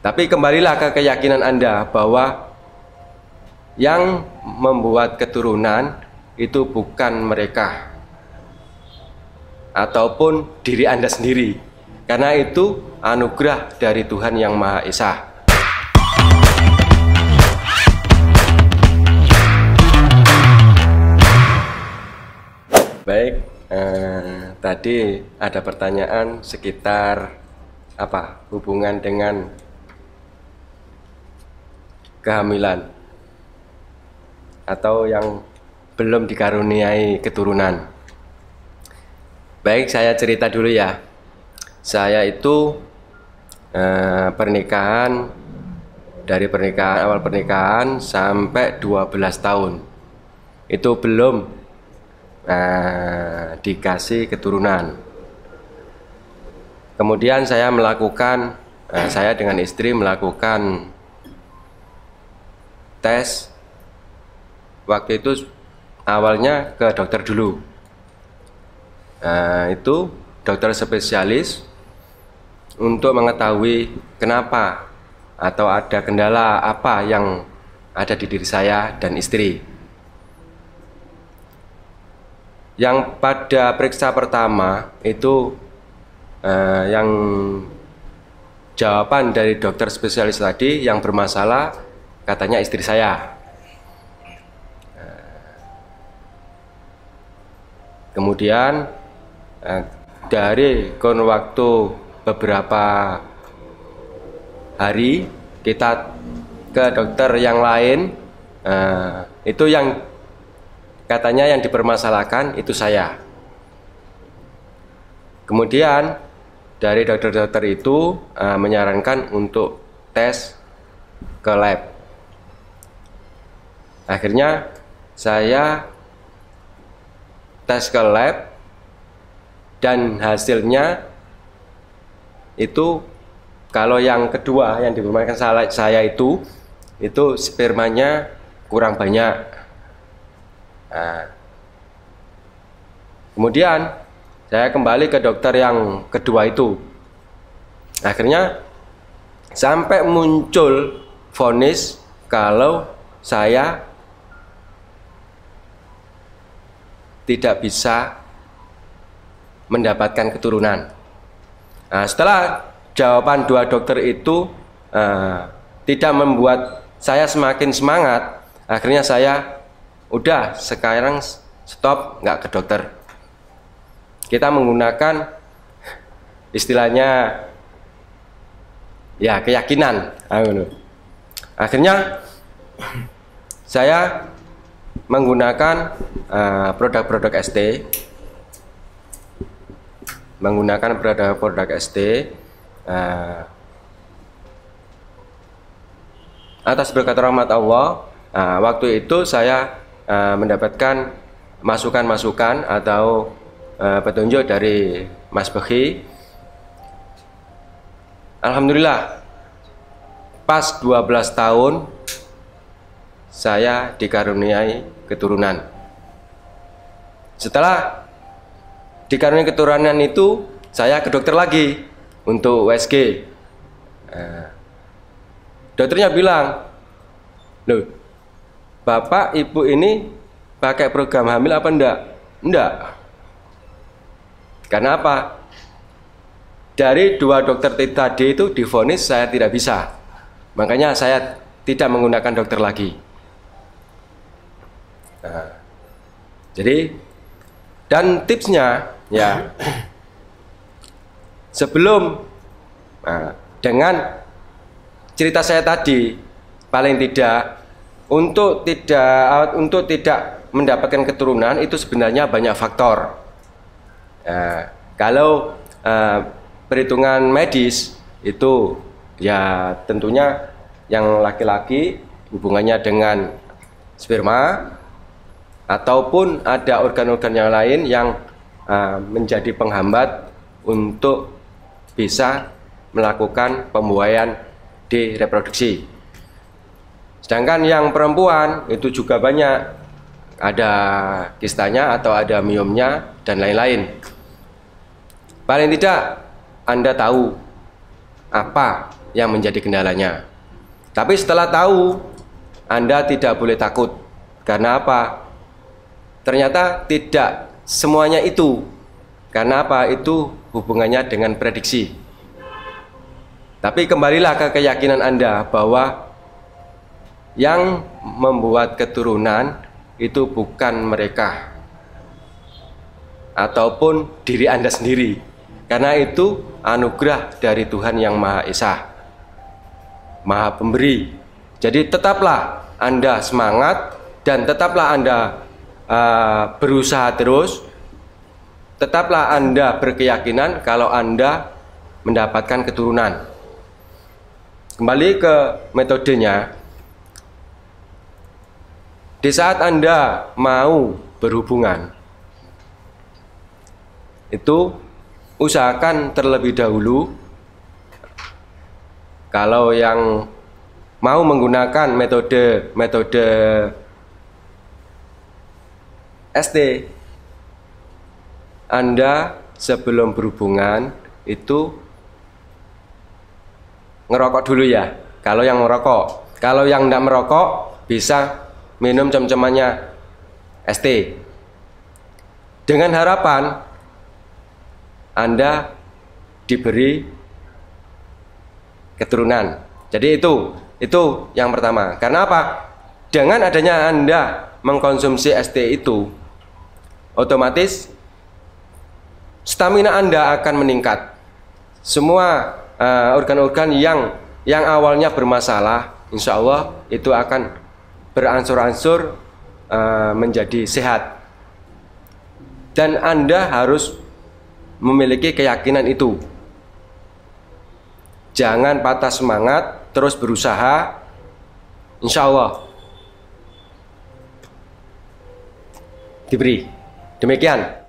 Tapi kembalilah ke keyakinan Anda bahwa yang membuat keturunan itu bukan mereka ataupun diri Anda sendiri, karena itu anugerah dari Tuhan Yang Maha Esa. Baik, tadi ada pertanyaan sekitar hubungan dengan kehamilan atau yang belum dikaruniai keturunan. Baik, saya cerita dulu ya. Saya itu dari awal pernikahan sampai 12 tahun itu belum dikasih keturunan. Kemudian saya dengan istri melakukan tes. Waktu itu awalnya ke dokter dulu. Itu dokter spesialis untuk mengetahui kenapa atau ada kendala apa yang ada di diri saya dan istri. Yang pada periksa pertama itu yang jawaban dari dokter spesialis tadi yang bermasalah katanya istri saya. Kemudian dari kurun waktu beberapa hari kita ke dokter yang lain, itu yang katanya yang dipermasalahkan itu saya. Kemudian dari dokter-dokter itu menyarankan untuk tes ke lab. Akhirnya saya tes ke lab dan hasilnya itu kalau yang kedua yang dipermasalahkan saya itu spermanya kurang banyak. Kemudian saya kembali ke dokter yang kedua itu. Akhirnya sampai muncul vonis kalau saya tidak bisa mendapatkan keturunan. Setelah jawaban dua dokter itu tidak membuat saya semakin semangat, akhirnya saya udah sekarang stop, nggak ke dokter. Kita menggunakan istilahnya ya keyakinan. Akhirnya saya menggunakan produk-produk ST, atas berkat rahmat Allah. Waktu itu saya mendapatkan masukan-masukan atau petunjuk dari Mas Bekhi. Alhamdulillah pas 12 tahun saya dikaruniai keturunan. Setelah dikaruniai keturunan itu saya ke dokter lagi untuk USG. Dokternya bilang, loh, bapak ibu ini pakai program hamil apa enggak? Enggak. Karena apa? Dari dua dokter tadi itu divonis saya tidak bisa. Makanya saya tidak menggunakan dokter lagi. Jadi dan tipsnya ya, sebelum dengan cerita saya tadi, paling tidak untuk tidak mendapatkan keturunan itu sebenarnya banyak faktor. Kalau perhitungan medis itu ya tentunya yang laki-laki hubungannya dengan sperma, ataupun ada organ-organ yang lain yang menjadi penghambat untuk bisa melakukan pembuahan di reproduksi. Sedangkan yang perempuan itu juga banyak, ada kistanya atau ada miomnya dan lain-lain. Paling tidak Anda tahu apa yang menjadi kendalanya. Tapi setelah tahu, Anda tidak boleh takut. Karena apa? Ternyata tidak semuanya itu. Karena apa? Itu hubungannya dengan prediksi. Tapi kembalilah ke keyakinan Anda bahwa yang membuat keturunan itu bukan mereka ataupun diri Anda sendiri, karena itu anugerah dari Tuhan yang Maha Esa, Maha Pemberi. Jadi tetaplah Anda semangat dan tetaplah Anda berusaha terus. Tetaplah Anda berkeyakinan kalau Anda mendapatkan keturunan. Kembali ke metodenya. Di saat Anda mau berhubungan, itu usahakan terlebih dahulu, kalau yang mau menggunakan metode ST, Anda sebelum berhubungan itu ngerokok dulu ya. Kalau yang merokok, kalau yang tidak merokok bisa minum cem-cemannya ST, dengan harapan Anda diberi keturunan. Jadi itu yang pertama. Karena apa? Dengan adanya Anda mengkonsumsi ST itu, otomatis stamina Anda akan meningkat. Semua organ-organ yang awalnya bermasalah, insya Allah itu akan berangsur-angsur menjadi sehat. Dan Anda harus memiliki keyakinan itu. Jangan patah semangat, terus berusaha. Insya Allah diberi. Demikian.